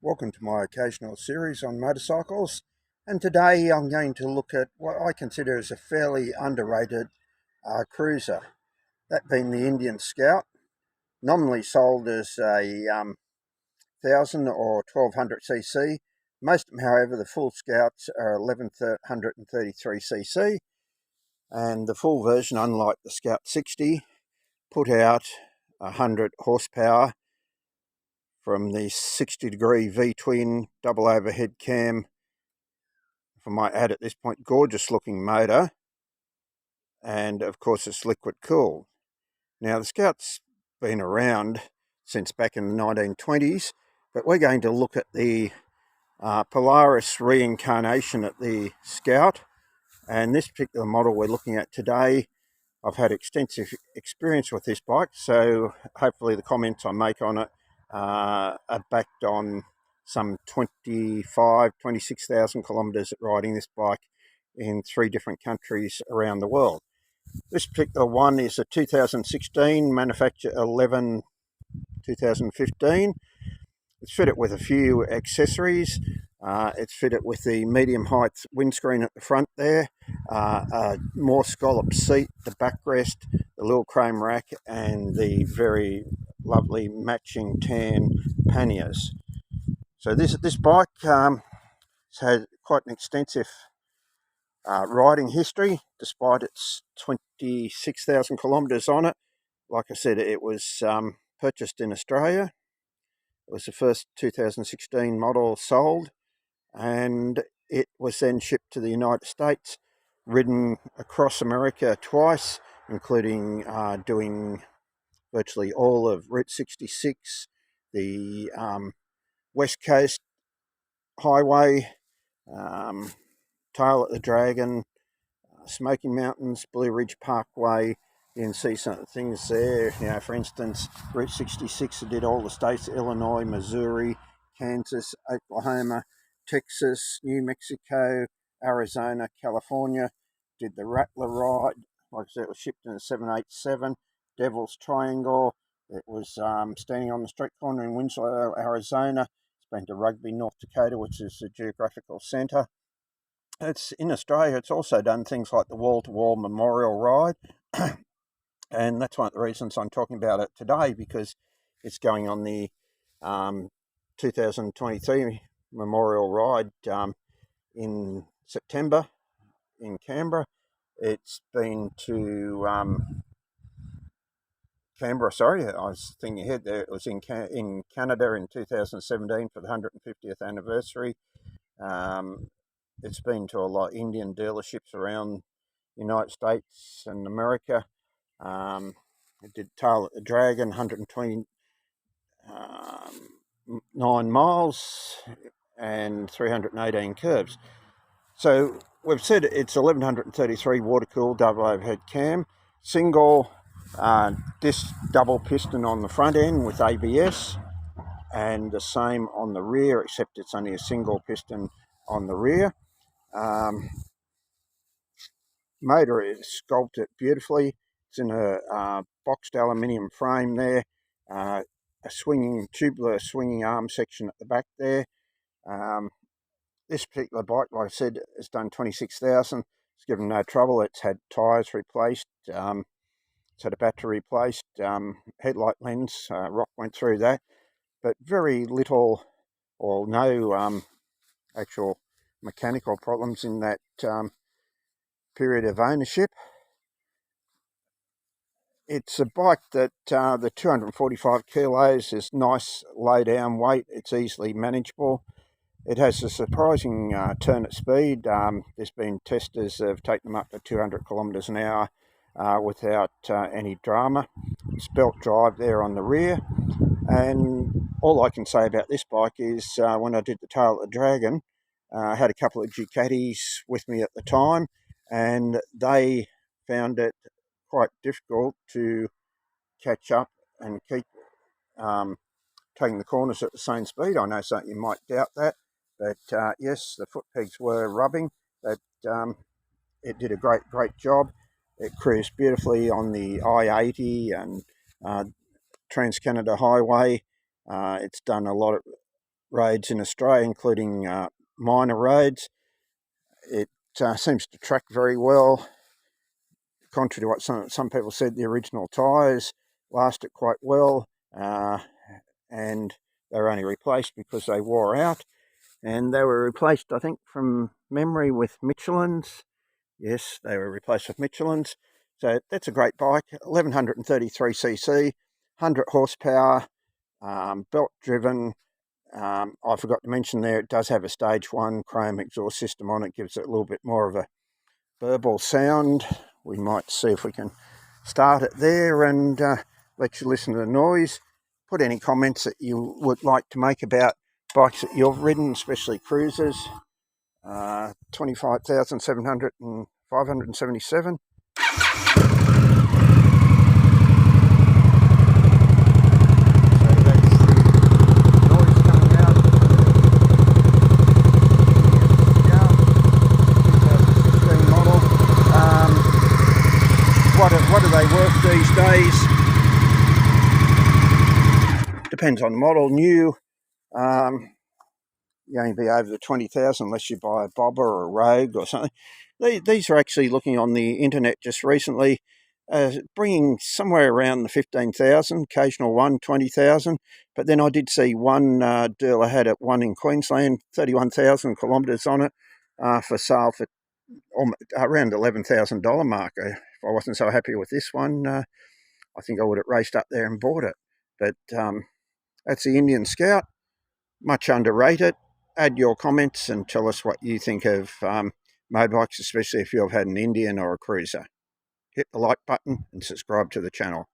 Welcome to my occasional series on motorcycles, and today I'm going to look at what I consider as a fairly underrated cruiser, that being the Indian Scout, nominally sold as a 1000 or 1200cc. Most of them, however, the full Scouts are 1133cc, and the full version, unlike the Scout 60, put out 100 horsepower from the 60-degree V-twin double overhead cam. If I might add at this point, gorgeous looking motor, and of course it's liquid cooled. Now the Scout's been around since back in the 1920s, but we're going to look at the Polaris reincarnation at the Scout, and this particular model we're looking at today, I've had extensive experience with this bike, so hopefully the comments I make on it are backed on some 26,000 kilometres at riding this bike in 3 different countries around the world. This particular one is a 2016, manufacture 11/2015. It's fitted with a few accessories. It's fitted with the medium height windscreen at the front there, a more scalloped seat, the backrest, the little chrome rack, and the very lovely matching tan panniers. So this bike has had quite an extensive riding history, despite its 26,000 kilometres on it. Like I said, it was purchased in Australia. It was the first 2016 model sold, and it was then shipped to the United States, ridden across America twice, including doing virtually all of Route 66, the West Coast Highway, Tail at the Dragon, Smoky Mountains, Blue Ridge Parkway. You can see some of the things there. For instance, Route 66, I did all the states: Illinois, Missouri, Kansas, Oklahoma, Texas, New Mexico, Arizona, California. Did the Rattler ride. Like I said, it was shipped in a 787. Devil's Triangle. It was standing on the street corner in Winslow, Arizona. It's been to Rugby, North Dakota, which is the geographical centre. It's in Australia. It's also done things like the wall-to-wall memorial ride. And that's one of the reasons I'm talking about it today, because it's going on the 2023 Memorial Ride in September in Canberra. It's been to Canberra, sorry, I was thinking ahead there. It was in Canada in 2017 for the 150th anniversary. It's been to a lot of Indian dealerships around the United States and America. It did Tail at the Dragon, 129 miles and 318 curves. So we've said it's 1133 water-cooled double overhead cam, single disc double piston on the front end with ABS, and the same on the rear, except it's only a single piston on the rear. Motor is sculpted beautifully. It's in a boxed aluminium frame there, a tubular swinging arm section at the back there. This particular bike, like I said, has done 26,000. It's given no trouble. It's had tyres replaced. It's had a battery replaced. Headlight lens, rock went through that. But very little or no actual mechanical problems in that period of ownership. It's a bike that the 245 kilos is nice low down weight. It's easily manageable. It has a surprising turn at speed. There's been testers that have taken them up to 200 kilometres an hour without any drama. It's belt drive there on the rear. And all I can say about this bike is when I did the Tail of the Dragon, I had a couple of Ducatis with me at the time, and they found it quite difficult to catch up and keep taking the corners at the same speed. I know you might doubt that, but yes, the foot pegs were rubbing, but it did a great job. It cruised beautifully on the I-80 and Trans-Canada Highway. It's done a lot of roads in Australia, including minor roads. It seems to track very well. Contrary to what some people said, the original tyres lasted quite well, and they were only replaced because they wore out. And they were replaced, I think, from memory, with Michelin's. Yes, they were replaced with Michelin's. So that's a great bike, 1133cc, 100 horsepower, belt driven. I forgot to mention there, it does have a stage 1 chrome exhaust system on it, gives it a little bit more of a burble sound. We might see if we can start it there and let you listen to the noise. Put any comments that you would like to make about bikes that you've ridden, especially cruisers. 25,700 and 577. What do they work these days? Depends on the model. New, you only be over the 20,000 unless you buy a Bobber or a Rogue or something. These are actually, looking on the internet just recently, bringing somewhere around the 15,000, occasional one 20,000. But then I did see one dealer had it, one in Queensland, 31,000 kilometres on it, for sale for around $11,000 mark. If I wasn't so happy with this one, I think I would have raced up there and bought it. But that's the Indian Scout, much underrated. Add your comments and tell us what you think of motorbikes, especially if you've had an Indian or a cruiser. Hit the like button and subscribe to the channel.